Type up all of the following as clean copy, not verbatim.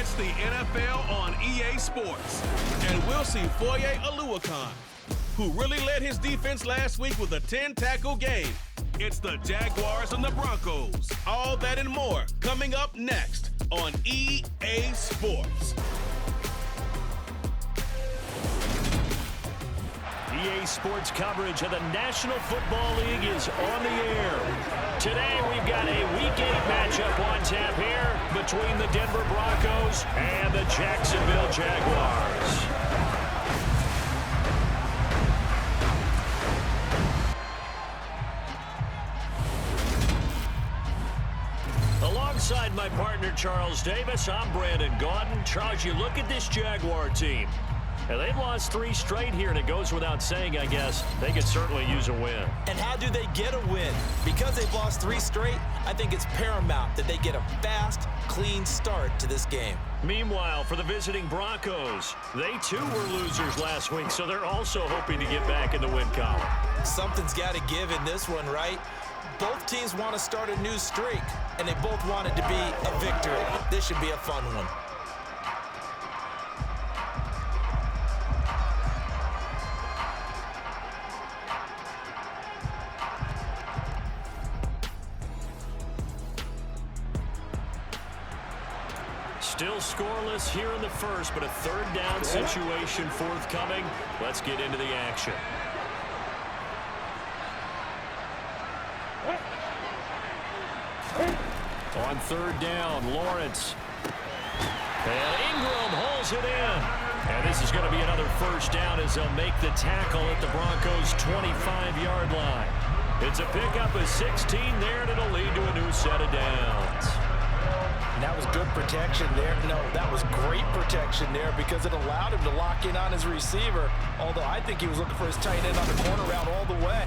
It's the NFL on EA Sports. And we'll see Foye Oluwakan, who really led his defense last week with a 10-tackle game. It's the Jaguars and the Broncos. All that and more coming up next on EA Sports. EA Sports coverage of the National Football League is on the air. Today we've got a Week 8 matchup on tap here between the Denver Broncos and the Jacksonville Jaguars. Alongside my partner Charles Davis, I'm Brandon Gaudin. Charles, you look at this Jaguar team. And they've lost 3 straight here, and it goes without saying, I guess, they could certainly use a win. And how do they get a win? Because they've lost 3 straight, I think it's paramount that they get a fast, clean start to this game. Meanwhile, for the visiting Broncos, they too were losers last week, so they're also hoping to get back in the win column. Something's got to give in this one, right? Both teams want to start a new streak, and they both want it to be a victory. This should be a fun one. Still scoreless here in the first, but a third down situation forthcoming. Let's get into the action. On third down, Lawrence. And Ingram holds it in. And this is going to be another first down as they'll make the tackle at the Broncos' 25-yard line. It's a pickup of 16 there, and it'll lead to a new set of downs. That was good protection there. No, that was great protection there because it allowed him to lock in on his receiver, although I think he was looking for his tight end on the corner route all the way.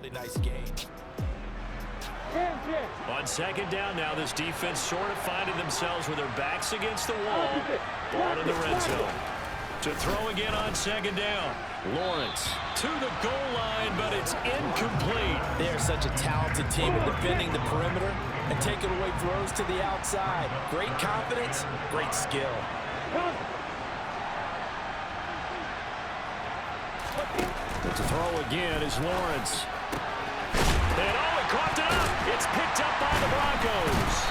Really nice game. On second down now, this defense sort of finding themselves with their backs against the wall. Ball in the red zone. To throw again on second down. Lawrence to the goal line, but it's incomplete. They are such a talented team in defending the perimeter and taking away throws to the outside. Great confidence, great skill. To throw again is Lawrence. And oh, it coughed it up. It's picked up by the Broncos.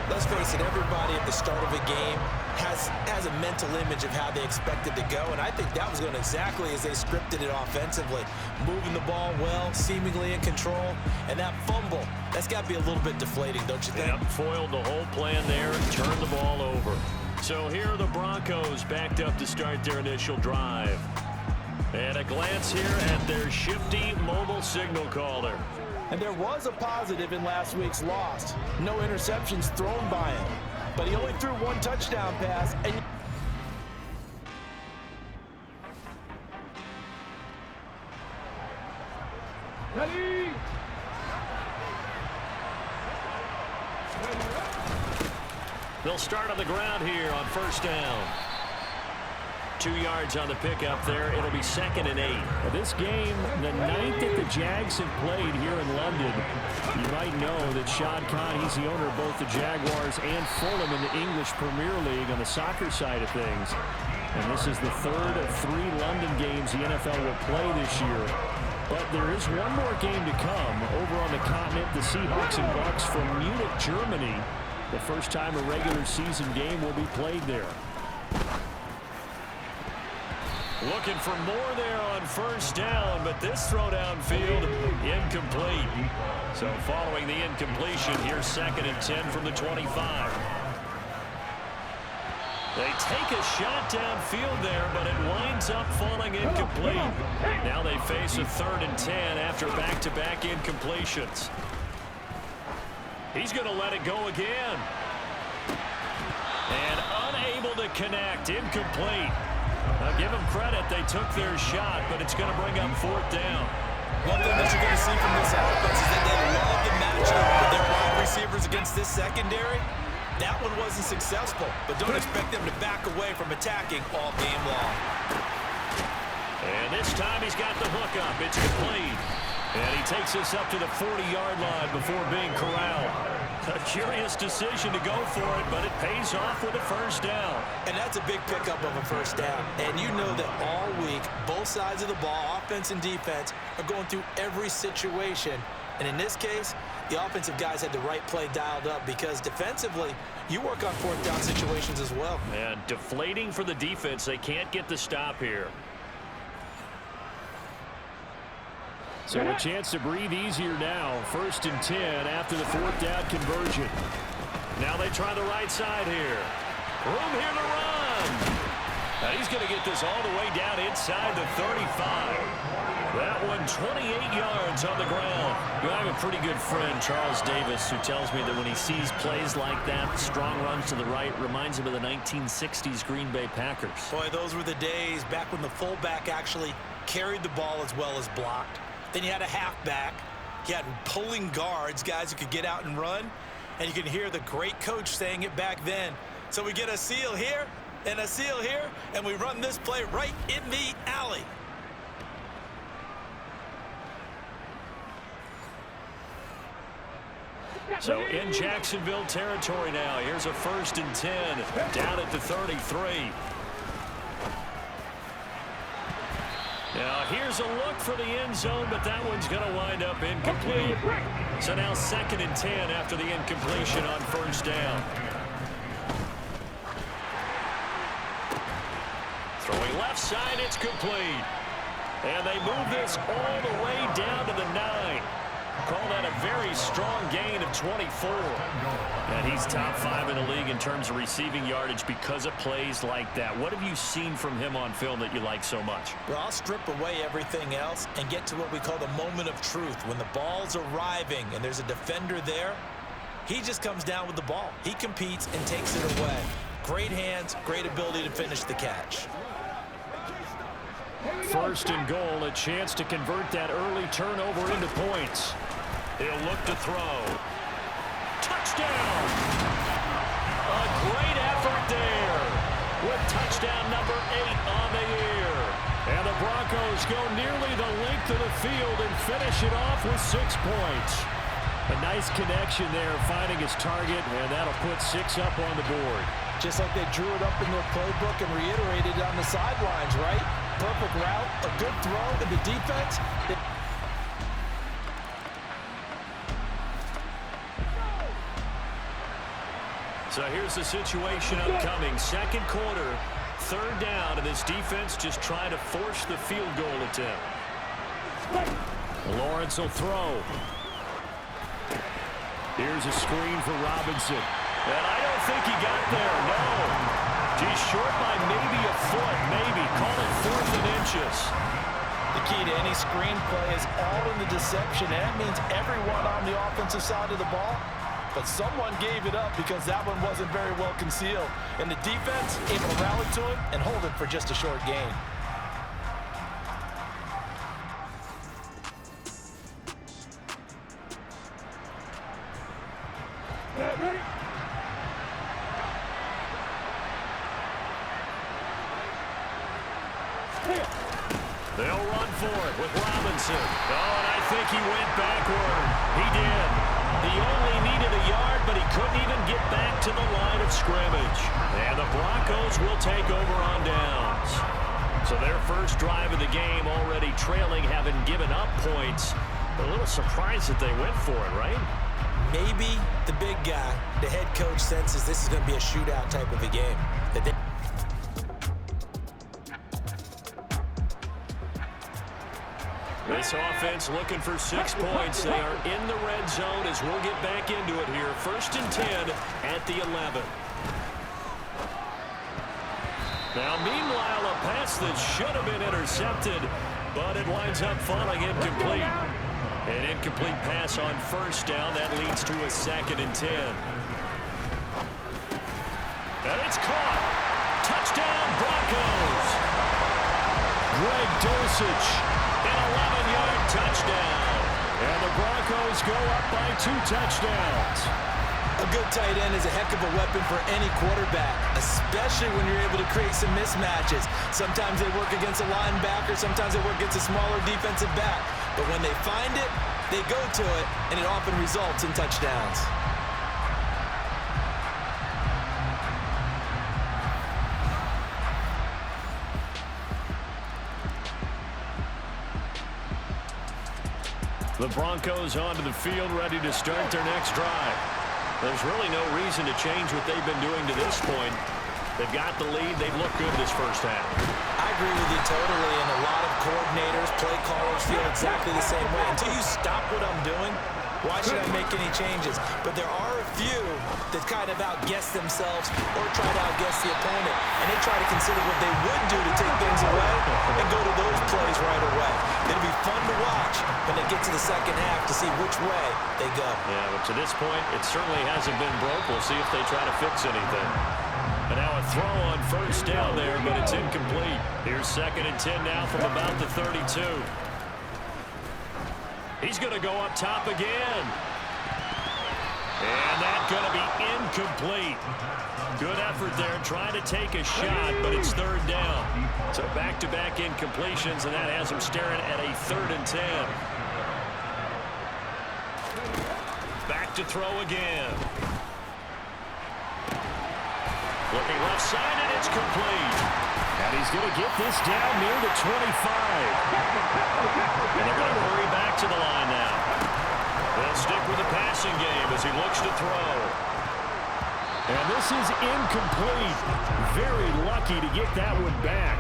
Let's face it, everybody at the start of a game has a mental image of how they expect it to go, and I think that was going exactly as they scripted it offensively. Moving the ball well, seemingly in control, and that fumble, that's got to be a little bit deflating, don't you think? Yep, foiled the whole plan there and turned the ball over. So here are the Broncos backed up to start their initial drive. And a glance here at their shifty mobile signal caller. And there was a positive in last week's loss. No interceptions thrown by him. But he only threw 1 touchdown pass. And ready. They'll start on the ground here on first down. 2 yards on the pickup there. It'll be 2nd and 8. This game, the 9th that the Jags have played here in London. You might know that Shad Khan, he's the owner of both the Jaguars and Fulham in the English Premier League on the soccer side of things. And this is the 3rd of 3 London games the NFL will play this year. But there is one more game to come over on the continent. The Seahawks and Bucks from Munich, Germany. The first time a regular season game will be played there. Looking for more there on first down, but this throw downfield incomplete. So following the incompletion, here's 2nd and 10 from the 25. They take a shot downfield there, but it winds up falling incomplete. Now they face a 3rd and 10 after back-to-back incompletions. He's going to let it go again. And unable to connect, incomplete. Now give them credit, they took their shot, but it's going to bring up 4th down. One thing that you're going to see from this offense is that they love the matchup with their wide receivers against this secondary. That one wasn't successful, but don't expect them to back away from attacking all game long. And this time he's got the hook up. It's complete. And he takes us up to the 40-yard line before being corralled. A curious decision to go for it, but it pays off with a first down. And that's a big pickup of a first down. And you know that all week, both sides of the ball, offense and defense, are going through every situation. And in this case, the offensive guys had the right play dialed up because defensively, you work on fourth down situations as well. And deflating for the defense. They can't get the stop here. So a chance to breathe easier now. 1st and 10 after the fourth down conversion. Now they try the right side here. Room here to run. Now he's going to get this all the way down inside the 35. That one 28 yards on the ground. I have a pretty good friend, Charles Davis, who tells me that when he sees plays like that, strong runs to the right, reminds him of the 1960s Green Bay Packers. Boy, those were the days back when the fullback actually carried the ball as well as blocked. Then you had a halfback. You had pulling guards, guys who could get out and run. And you can hear the great coach saying it back then. So we get a seal here and a seal here, and we run this play right in the alley. So in Jacksonville territory now. Here's a 1st and 10 down at the 33. Now here's a look for the end zone, but that one's going to wind up incomplete. So now 2nd and 10 after the incompletion on first down. Throwing left side, it's complete. And they move this all the way down to the 9. Call that a very strong gain of 24. And he's top 5 in the league in terms of receiving yardage because of plays like that. What have you seen from him on film that you like so much? Well, I'll strip away everything else and get to what we call the moment of truth. When the ball's arriving and there's a defender there, he just comes down with the ball. He competes and takes it away. Great hands, great ability to finish the catch. 1st and goal, a chance to convert that early turnover into points. He'll look to throw. Touchdown! A great effort there with touchdown number 8 on the year. And the Broncos go nearly the length of the field and finish it off with 6 points. A nice connection there, finding his target, and that'll put 6 up on the board. Just like they drew it up in their playbook and reiterated on the sidelines, right? Perfect route, a good throw, and the defense. So here's the situation upcoming. 2nd quarter, 3rd down, and this defense just trying to force the field goal attempt. Lawrence will throw. Here's a screen for Robinson. And I don't think he got there, no. He's short by maybe a foot, maybe. Call it 4th and inches. The key to any screen play is all in the deception. And that means everyone on the offensive side of the ball. But someone gave it up because that one wasn't very well concealed. And the defense able to rally to it and hold it for just a short gain. They'll run for it with Robinson. Oh, and I think he went backward. He did. He only needed a yard, but he couldn't even get back to the line of scrimmage. And the Broncos will take over on downs. So their first drive of the game already trailing, having given up points. A little surprised that they went for it, right? Maybe the big guy, the head coach, senses this is going to be a shootout type of a game. This offense looking for 6 points. They are in the red zone as we'll get back into it here. 1st and 10 at the 11. Now, meanwhile, a pass that should have been intercepted, but it winds up falling incomplete. An incomplete pass on 1st down. That leads to a 2nd and 10. And it's caught. Touchdown, Broncos. Greg Dulcich. An 11-yard touchdown. And the Broncos go up by 2 touchdowns. A good tight end is a heck of a weapon for any quarterback, especially when you're able to create some mismatches. Sometimes they work against a linebacker, sometimes they work against a smaller defensive back. But when they find it, they go to it, and it often results in touchdowns. The Broncos onto the field, ready to start their next drive. There's really no reason to change what they've been doing to this point. They've got the lead. They've looked good this first half. I agree with you totally, and a lot of coordinators, play callers feel exactly the same way. Until you stop what I'm doing, why should I make any changes? But there are a few that kind of outguess themselves or try to outguess the opponent, and they try to consider what they would do to take things away and go to those plays right away. It'll be fun to watch when they get to the second half to see which way they go. Yeah, but to this point, it certainly hasn't been broke. We'll see if they try to fix anything. And now a throw on first down there, but it's incomplete. Here's 2nd and 10 now from about the 32. He's going to go up top again. And that's going to be incomplete. Good effort there, trying to take a shot, but it's 3rd down. So back-to-back incompletions, and that has him staring at a 3rd and 10. Back to throw again. Looking left side, and it's complete. And he's going to get this down near the 25. And they're going to hurry back to the line now. They'll stick with the passing game as he looks to throw. And this is incomplete. Very lucky to get that one back.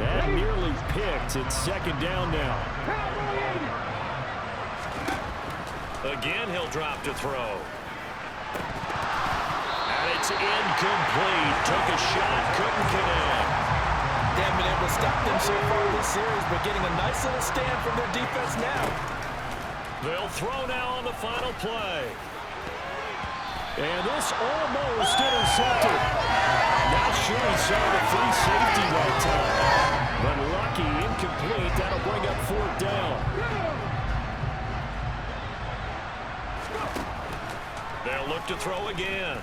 That nearly picked. It's 2nd down now. Again, he'll drop to throw. It's incomplete. Took a shot, couldn't connect. They haven't been able to stop them so far this series, but getting a nice little stand from their defense now. They'll throw now on the final play. And this almost intercepted. Not sure he saw the free safety that time. But lucky, incomplete. That'll bring up 4th down. They'll look to throw again.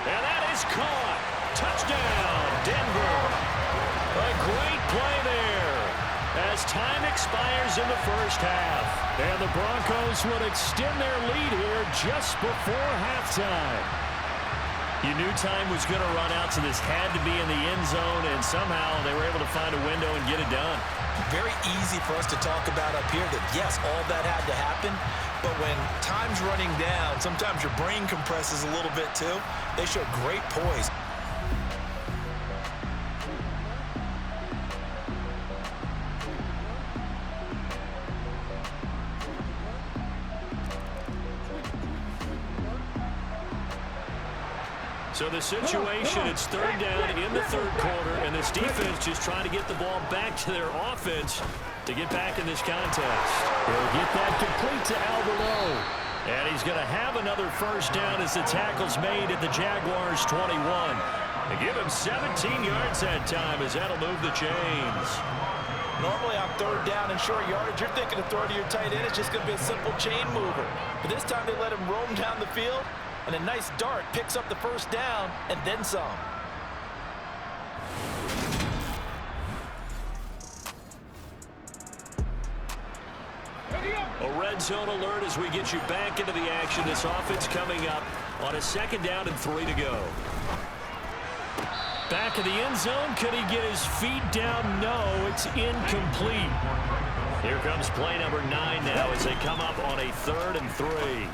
And that is caught. Touchdown, Denver. A great play there as time expires in the first half. And the Broncos will extend their lead here just before halftime. You knew time was going to run out, so this had to be in the end zone, and somehow they were able to find a window and get it done. Very easy for us to talk about up here that, yes, all that had to happen, but when time's running down, sometimes your brain compresses a little bit too. They show great poise. So the situation, it's 3rd down in the 3rd quarter, and this defense just trying to get the ball back to their offense to get back in this contest. He'll get that complete to Alberto. And he's going to have another first down as the tackle's made at the Jaguars' 21. They give him 17 yards that time as that'll move the chains. Normally on 3rd down and short yardage, you're thinking of throwing to your tight end. It's just going to be a simple chain mover. But this time they let him roam down the field. And a nice dart picks up the first down and then some. A red zone alert as we get you back into the action. This offense coming up on a 2nd down and 3 to go. Back of the end zone. Could he get his feet down? No, it's incomplete. Here comes play number 9 now as they come up on a 3rd and 3.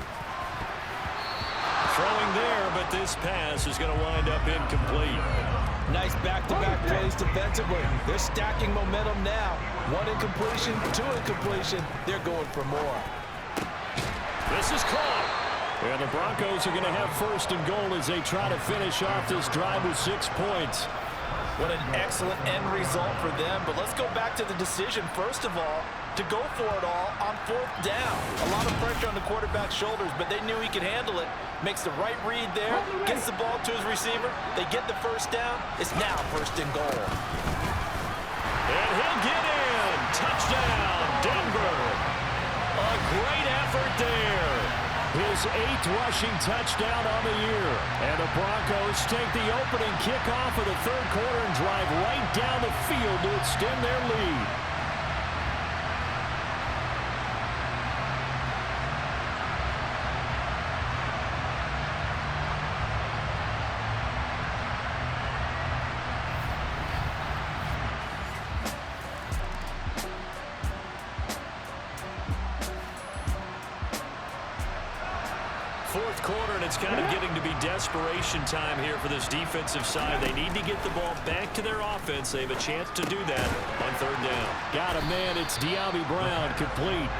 Throwing there, but this pass is going to wind up incomplete. Nice back-to-back plays defensively. They're stacking momentum now. 1 incompletion, 2 incompletion. They're going for more. This is caught. And the Broncos are going to have 1st and goal as they try to finish off this drive with 6 points. What an excellent end result for them. But let's go back to the decision, first of all, to go for it all on 4th down. A lot of pressure on the quarterback's shoulders, but they knew he could handle it. Makes the right read there, gets the ball to his receiver. They get the first down. It's now 1st and goal. And he'll get in. Touchdown, Denver. A great effort there. His 8th rushing touchdown on the year. And the Broncos take the opening kickoff of the 3rd quarter and drive right down the field to extend their lead. fourth quarter, and it's kind of getting to be desperation time here for this defensive side. They need to get the ball back to their offense. They have a chance to do that on third down. Got a man. It's De'Ami Brown, complete.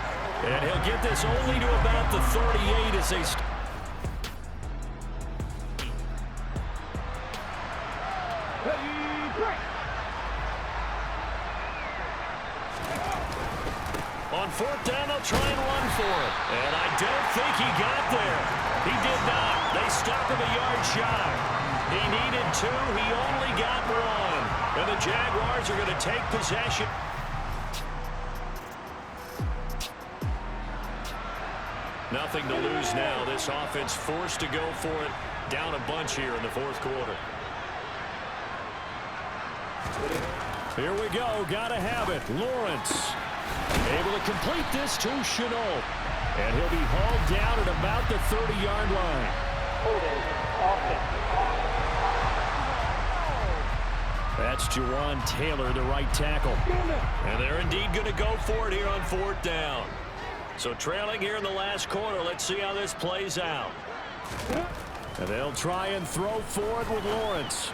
And he'll get this only to about the 38 as they on fourth down, they'll try and run for it. And I don't think he got there. He did not. They stop him a yard shy. He needed 2. He only got 1. And the Jaguars are going to take possession. Nothing to lose now. This offense forced to go for it. Down a bunch here in the fourth quarter. Here we go. Got to have it. Lawrence able to complete this to Chenault. And he'll be hauled down at about the 30-yard line. That's Jawan Taylor, the right tackle. And they're indeed going to go for it here on fourth down. So trailing here in the last quarter. Let's see how this plays out. And they'll try and throw forward with Lawrence.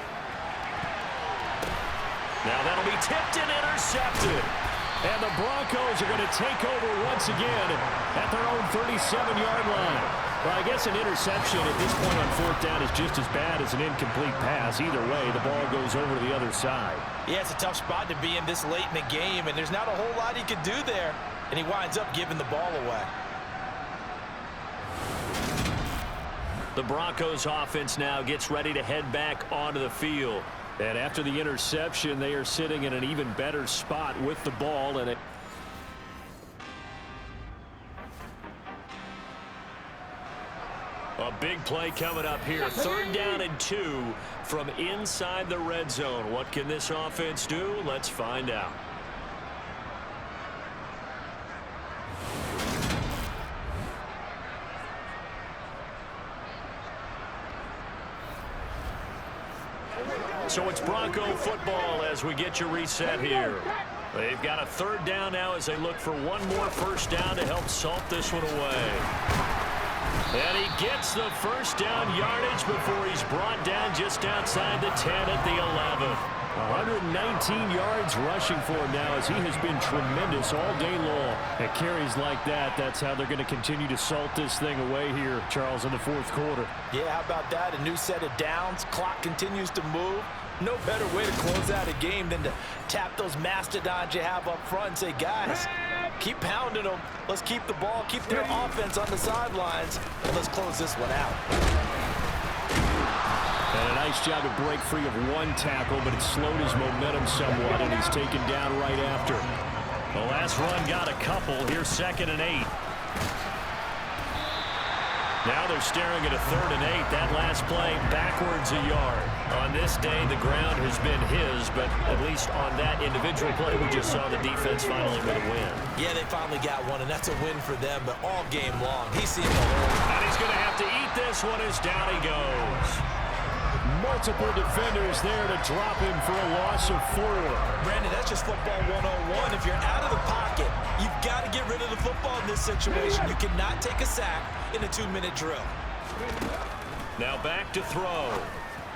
Now that'll be tipped and intercepted. And the Broncos are going to take over once again at their own 37-yard line. Well, I guess an interception at this point on fourth down is just as bad as an incomplete pass. Either way, the ball goes over to the other side. Yeah, it's a tough spot to be in this late in the game, and there's not a whole lot he could do there. And he winds up giving the ball away. The Broncos offense now gets ready to head back onto the field. And after the interception, they are sitting in an even better spot with the ball. And a big play coming up here. Third down and 2 from inside the red zone. What can this offense do? Let's find out. So it's Bronco football as we get you reset here. They've got a third down now as they look for one more first down to help salt this one away. And he gets the first down yardage before he's brought down just outside the 10 at the 11. 119 yards rushing for him now as he has been tremendous all day long. At carries like that, that's how they're going to continue to salt this thing away here, Charles, in the fourth quarter. Yeah, how about that? A new set of downs. Clock continues to move. No better way to close out a game than to tap those mastodons you have up front and say, guys, keep pounding them. Let's keep the ball, keep their offense on the sidelines, and let's close this one out. And a nice job to break free of one tackle, but it slowed his momentum somewhat, and he's taken down right after. The last run got a couple. Here's 2nd and 8. Now they're staring at a 3rd and 8. That last play backwards a yard. On this day, the ground has been his, but at least on that individual play, we just saw the defense finally with a win. Yeah, they finally got one, and that's a win for them, but all game long, he's seen the whole. And he's going to have to eat this one as down he goes. Multiple defenders there to drop him for a loss of 4. Brandon, that's just football 101. If you're out of the pocket, you've got to get rid of the football in this situation. You cannot take a sack in a 2-minute drill. Now back to throw.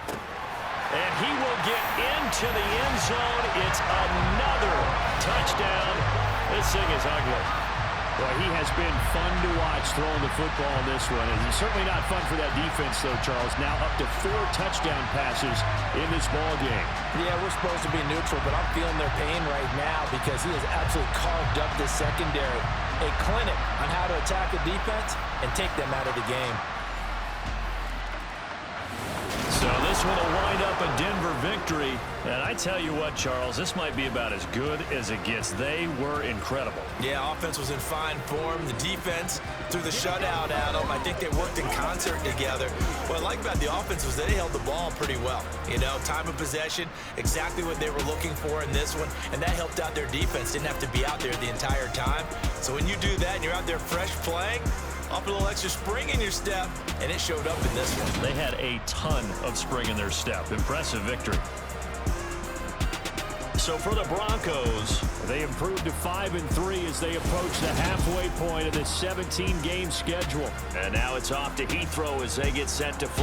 And he will get into the end zone. It's another touchdown. This thing is ugly. Well, he has been fun to watch throwing the football in this one. And he's certainly not fun for that defense, though, Charles. Now up to 4 touchdown passes in this ball game. Yeah, we're supposed to be neutral, but I'm feeling their pain right now because he has absolutely carved up this secondary. A clinic on how to attack a defense and take them out of the game. So this one will wind up a Denver victory. And I tell you what, Charles, this might be about as good as it gets. They were incredible. Yeah, offense was in fine form. The defense threw the shutout at them. I think they worked in concert together. What I like about the offense was they held the ball pretty well. You know, time of possession, exactly what they were looking for in this one. And that helped out their defense. Didn't have to be out there the entire time. So when you do that and you're out there fresh playing, up a little extra spring in your step, and it showed up in this one. They had a ton of spring in their step. Impressive victory. So for the Broncos, they improved to 5-3 as they approach the halfway point of this 17-game schedule. and now it's off to Heathrow as they get set to fly.